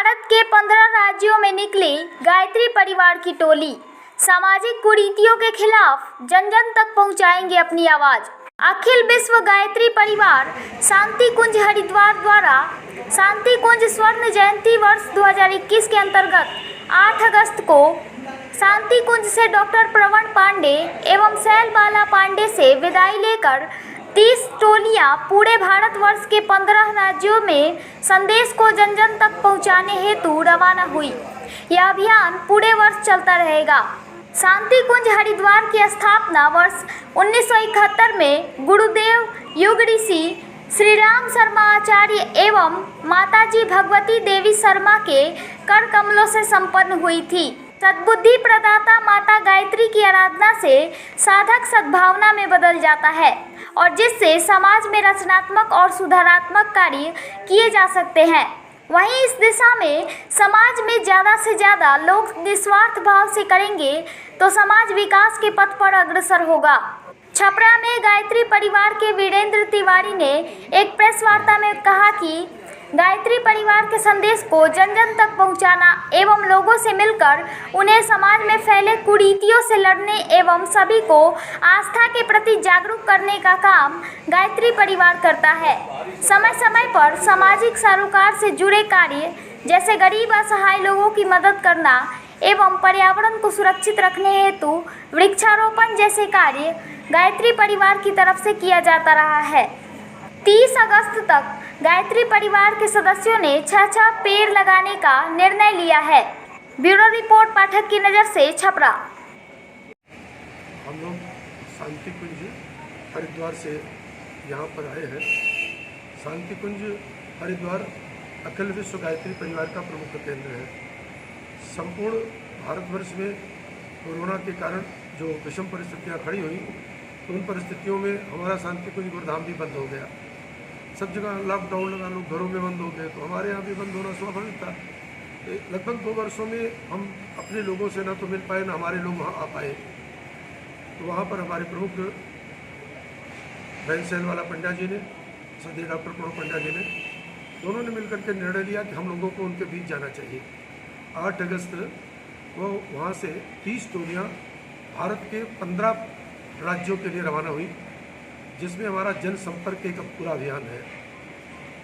भारत के 15 राज्यों में निकली गायत्री परिवार की टोली। सामाजिक कुरीतियों के खिलाफ जन जन तक पहुंचाएंगे अपनी आवाज। अखिल विश्व गायत्री परिवार शांति कुंज हरिद्वार द्वारा शांति कुंज स्वर्ण जयंती वर्ष 2021 के अंतर्गत 8 अगस्त को शांति कुंज से डॉक्टर प्रवण पांडे एवं शैल बाला पांडे से विदाई लेकर 30 टोलियां पूरे भारतवर्ष के 15 राज्यों में संदेश को जन जन तक पहुंचाने हेतु रवाना हुई। यह अभियान पूरे वर्ष चलता रहेगा। शांति कुंज हरिद्वार की स्थापना वर्ष 1971 में गुरुदेव युग ऋषि श्री राम शर्मा आचार्य एवं माताजी भगवती देवी शर्मा के कर कमलों से संपन्न हुई थी। सद्बुद्धि प्रदाता माता गायत्री की आराधना से साधक सद्भावना में बदल जाता है और जिससे समाज में रचनात्मक और सुधारात्मक कार्य किए जा सकते हैं। वहीं इस दिशा में समाज में ज़्यादा से ज़्यादा लोग निस्वार्थ भाव से करेंगे तो समाज विकास के पथ पर अग्रसर होगा। छपरा में गायत्री परिवार के वीरेंद्र तिवारी ने एक प्रेस वार्ता में कहा कि गायत्री परिवार के संदेश को जन जन तक पहुंचाना एवं लोगों से मिलकर उन्हें समाज में फैले कुरीतियों से लड़ने एवं सभी को आस्था के प्रति जागरूक करने का काम गायत्री परिवार करता है। समय समय पर सामाजिक सरोकार से जुड़े कार्य जैसे गरीब असहाय लोगों की मदद करना एवं पर्यावरण को सुरक्षित रखने हेतु वृक्षारोपण जैसे कार्य गायत्री परिवार की तरफ से किया जाता रहा है। 30 अगस्त तक गायत्री परिवार के सदस्यों ने 6 पेड़ लगाने का निर्णय लिया है। ब्यूरो रिपोर्ट पाठक की नज़र से छपरा। हम लोग शांति कुंज हरिद्वार से यहाँ पर आए हैं। शांति कुंज हरिद्वार अखिल विश्व गायत्री परिवार का प्रमुख केंद्र है। संपूर्ण भारतवर्ष में कोरोना के कारण जो विषम परिस्थितियाँ खड़ी हुई, उन परिस्थितियों में हमारा शांति कुंज गुरुधाम भी बंद हो गया। सब जगह लॉकडाउन लगा, लोग घरों में बंद हो गए, तो हमारे यहाँ भी बंद होना स्वाभाविक था। लगभग 2 वर्षों में हम अपने लोगों से ना तो मिल पाए, ना हमारे लोग वहाँ आ पाए। तो वहाँ पर हमारे प्रमुख बहन शैल बाला पंड्या जी ने, सदी डॉक्टर प्रवण पांड्या जी ने, दोनों ने मिलकर के निर्णय लिया कि हम लोगों को उनके बीच जाना चाहिए। 8 अगस्त वो वहाँ से 30 टोलियाँ भारत के 15 राज्यों के लिए रवाना हुई, जिसमें हमारा जनसंपर्क एक पूरा अभियान है।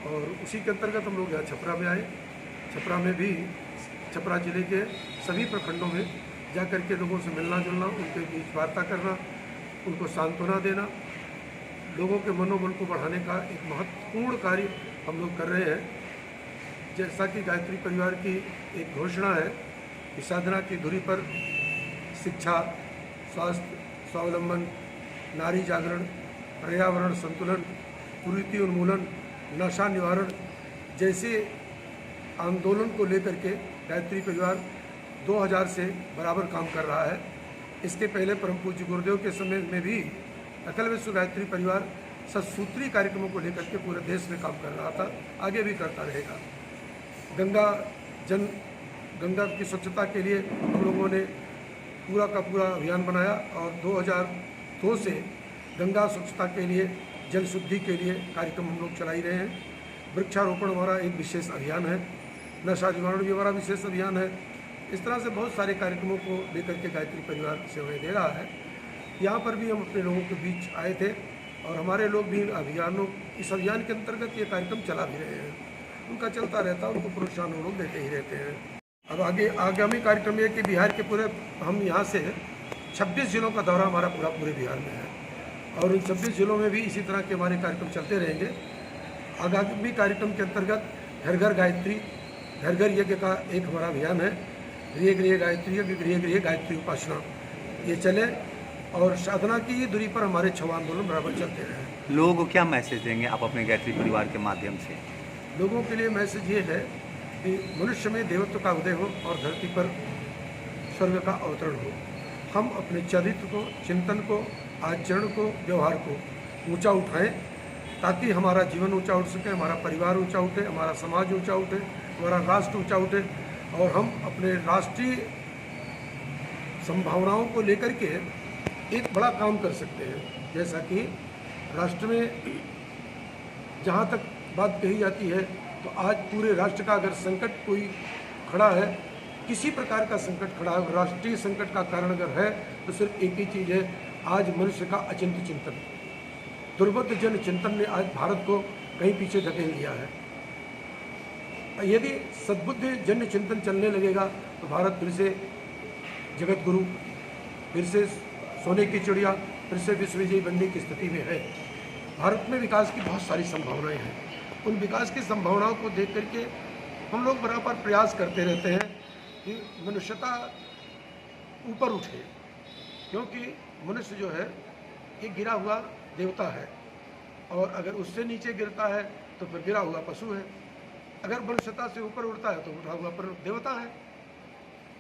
और उसी के अंतर्गत हम लोग यहाँ छपरा में आए। छपरा में भी छपरा जिले के सभी प्रखंडों में जा कर के लोगों से मिलना जुलना, उनके बीच वार्ता करना, उनको सांत्वना देना, लोगों के मनोबल को बढ़ाने का एक महत्वपूर्ण कार्य हम लोग कर रहे हैं। जैसा कि गायत्री परिवार की एक घोषणा है कि साधना की धुरी पर शिक्षा, स्वास्थ्य, स्वावलंबन, नारी जागरण, पर्यावरण संतुलन, कुरीति उन्मूलन, नशा निवारण जैसे आंदोलन को लेकर के गायत्री परिवार 2000 से बराबर काम कर रहा है। इसके पहले परम पूज्य गुरुदेव के समय में भी अखिल विश्व गायत्री परिवार सत्सूत्री कार्यक्रमों को लेकर के पूरे देश में काम कर रहा था, आगे भी करता रहेगा। गंगा की स्वच्छता के लिए हम लोगों ने पूरा का पूरा अभियान बनाया और 2002 से गंगा स्वच्छता के लिए, जल शुद्धि के लिए कार्यक्रम हम लोग चला ही रहे हैं। वृक्षारोपण हमारा एक विशेष अभियान है, नशा निवारण भी हमारा विशेष अभियान है। इस तरह से बहुत सारे कार्यक्रमों को लेकर के गायत्री परिवार सेवाएं दे रहा है। यहाँ पर भी हम अपने लोगों के बीच आए थे और हमारे लोग भी इस अभियान के अंतर्गत ये कार्यक्रम चला भी रहे हैं। उनका चलता रहता है, उनको प्रोत्साहन हम लोग देते ही रहते हैं। अब आगामी कार्यक्रम ये कि बिहार के पूरे हम यहाँ से 26 जिलों का दौरा हमारा पूरे बिहार में है और उन 26 जिलों में भी इसी तरह के हमारे कार्यक्रम चलते रहेंगे। आगामी कार्यक्रम के अंतर्गत घर घर गायत्री, घर घर यज्ञ का एक हमारा अभियान है। गृह गृह गायत्री यज्ञ, गृह गृह गायत्री उपासना, ये चले और साधना की दूरी पर हमारे 6 आंदोलन बराबर चलते रहे। लोगों को क्या मैसेज देंगे आप अपने गायत्री परिवार के माध्यम से? लोगों के लिए मैसेज ये है कि मनुष्य में देवत्व का उदय हो और धरती पर स्वर्ग का अवतरण हो। हम अपने चरित्र को, चिंतन को, आचरण को, व्यवहार को ऊंचा उठाएं ताकि हमारा जीवन ऊंचा उठ सके, हमारा परिवार ऊंचा उठे, हमारा समाज ऊंचा उठे, हमारा राष्ट्र ऊंचा उठे और हम अपने राष्ट्रीय संभावनाओं को लेकर के एक बड़ा काम कर सकते हैं। जैसा कि राष्ट्र में जहाँ तक बात कही जाती है तो आज पूरे राष्ट्र का अगर संकट कोई खड़ा है, किसी प्रकार का संकट खड़ा है, राष्ट्रीय संकट का कारण अगर है तो सिर्फ एक ही चीज़ है, आज मनुष्य का अचिंत्य चिंतन। दुर्बोध जन चिंतन ने आज भारत को कहीं पीछे धकेल दिया है। यदि सद्बुद्धि जन्य चिंतन चलने लगेगा तो भारत फिर से जगत गुरु, फिर से सोने की चिड़िया, फिर से विश्वविजयी बनने की स्थिति में है। भारत में विकास की बहुत सारी संभावनाएं हैं। उन विकास की संभावनाओं को देख करके हम लोग बराबर प्रयास करते रहते हैं कि मनुष्यता ऊपर उठे, क्योंकि मनुष्य जो है ये गिरा हुआ देवता है, और अगर उससे नीचे गिरता है तो फिर गिरा हुआ पशु है। अगर मनुष्यता से ऊपर उठता है तो उठा हुआ पर देवता है।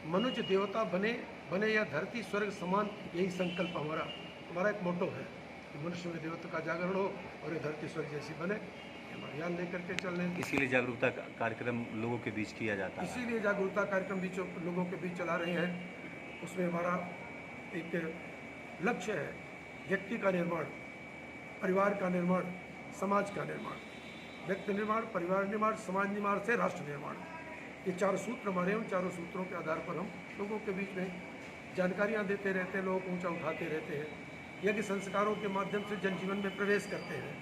मनुष्य देवता बने या धरती स्वर्ग समान, यही संकल्प हमारा एक मोटो है कि मनुष्य में देवता का जागरण हो और ये धरती स्वर्ग जैसी बने। हमारा ध्यान लेकर के चल रहे हैं। इसीलिए जागरूकता कार्यक्रम लोगों के बीच किया जाता है। इसीलिए जागरूकता कार्यक्रम लोगों के बीच चला रहे हैं। उसमें हमारा एक लक्ष्य है, व्यक्ति का निर्माण, परिवार का निर्माण, समाज का निर्माण। व्यक्ति निर्माण, परिवार निर्माण, समाज निर्माण से राष्ट्र निर्माण। ये 4 सूत्र हमारे, उन 4 सूत्रों के आधार पर हम लोगों के बीच में जानकारियाँ देते रहते हैं, लोगों को ऊँचा उठाते रहते हैं, यज्ञ संस्कारों के माध्यम से जनजीवन में प्रवेश करते हैं।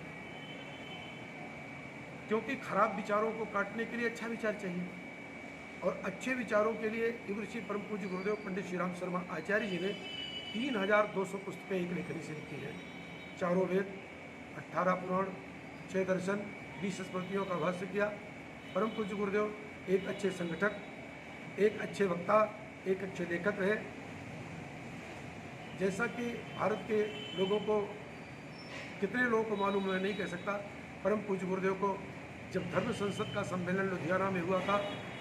क्योंकि खराब विचारों को काटने के लिए अच्छा विचार चाहिए, और अच्छे विचारों के लिए युग ऋषि परम पूज्य गुरुदेव पंडित श्री राम शर्मा आचार्य जी ने 3200 पुस्तकें एक लेखनी से लिखी है। 4 वेद, 18 पुराण, 6 दर्शन, 20 स्मृतियों का भाष्य किया। परम पूज्य गुरुदेव एक अच्छे संगठक, एक अच्छे वक्ता, एक अच्छे लेखक रहे। जैसा कि भारत के लोगों को, कितने लोगों को मालूम, मैं नहीं कह सकता, परम पूज्य गुरुदेव को जब धर्म संसद का सम्मेलन लुधियाना में हुआ था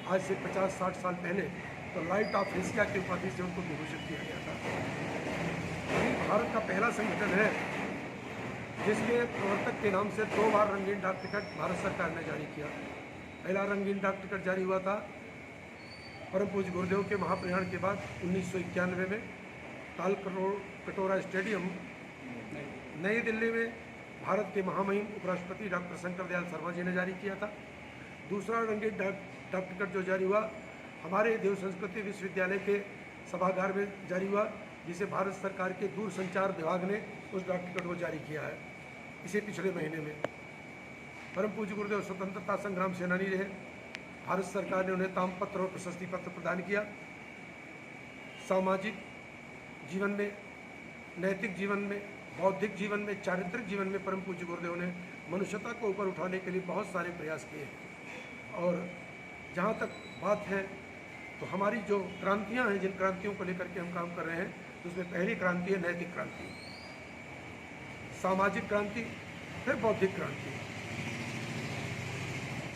आज से 50-60 साल पहले, तो लाइट ऑफ एशिया की उपाधि से उनको विभूषित किया गया था। ये भारत का पहला संगठन है जिसके प्रवर्तक के नाम से 2 बार रंगीन डाक टिकट भारत सरकार ने जारी किया। पहला रंगीन डाक टिकट जारी हुआ था परम पूज्य गुरुदेव के महाप्रयाण के बाद 1991 में ताल कटोरा स्टेडियम नई दिल्ली में भारत के महामहिम उपराष्ट्रपति डॉक्टर शंकर दयाल शर्मा जी ने जारी किया था। दूसरा रंगीन डाक टिकट जो जारी हुआ हमारे देव संस्कृति विश्वविद्यालय के सभागार में जारी हुआ, जिसे भारत सरकार के दूरसंचार विभाग ने उस डाक टिकट को जारी किया है इसी पिछले महीने में। परम पूज्य गुरुदेव स्वतंत्रता संग्राम सेनानी रहे। भारत सरकार ने उन्हें तामपत्र और प्रशस्ति पत्र प्रदान किया। सामाजिक जीवन में, नैतिक जीवन में, बौद्धिक जीवन में, चारित्रिक जीवन में परम पूज्य गुरुदेव ने मनुष्यता को ऊपर उठाने के लिए बहुत सारे प्रयास किए। और जहाँ तक बात है तो हमारी जो क्रांतियाँ हैं, जिन क्रांतियों को लेकर के हम काम कर रहे हैं, तो उसमें पहली क्रांति है नैतिक क्रांति, सामाजिक क्रांति, फिर बौद्धिक क्रांति।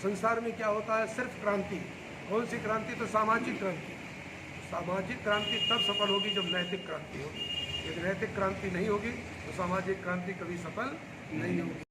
संसार में क्या होता है, सिर्फ क्रांति। कौन सी क्रांति? तो सामाजिक क्रांति। सामाजिक क्रांति तब सफल होगी जब नैतिक क्रांति होगी। यदि नैतिक क्रांति नहीं होगी तो सामाजिक क्रांति कभी सफल नहीं होगी।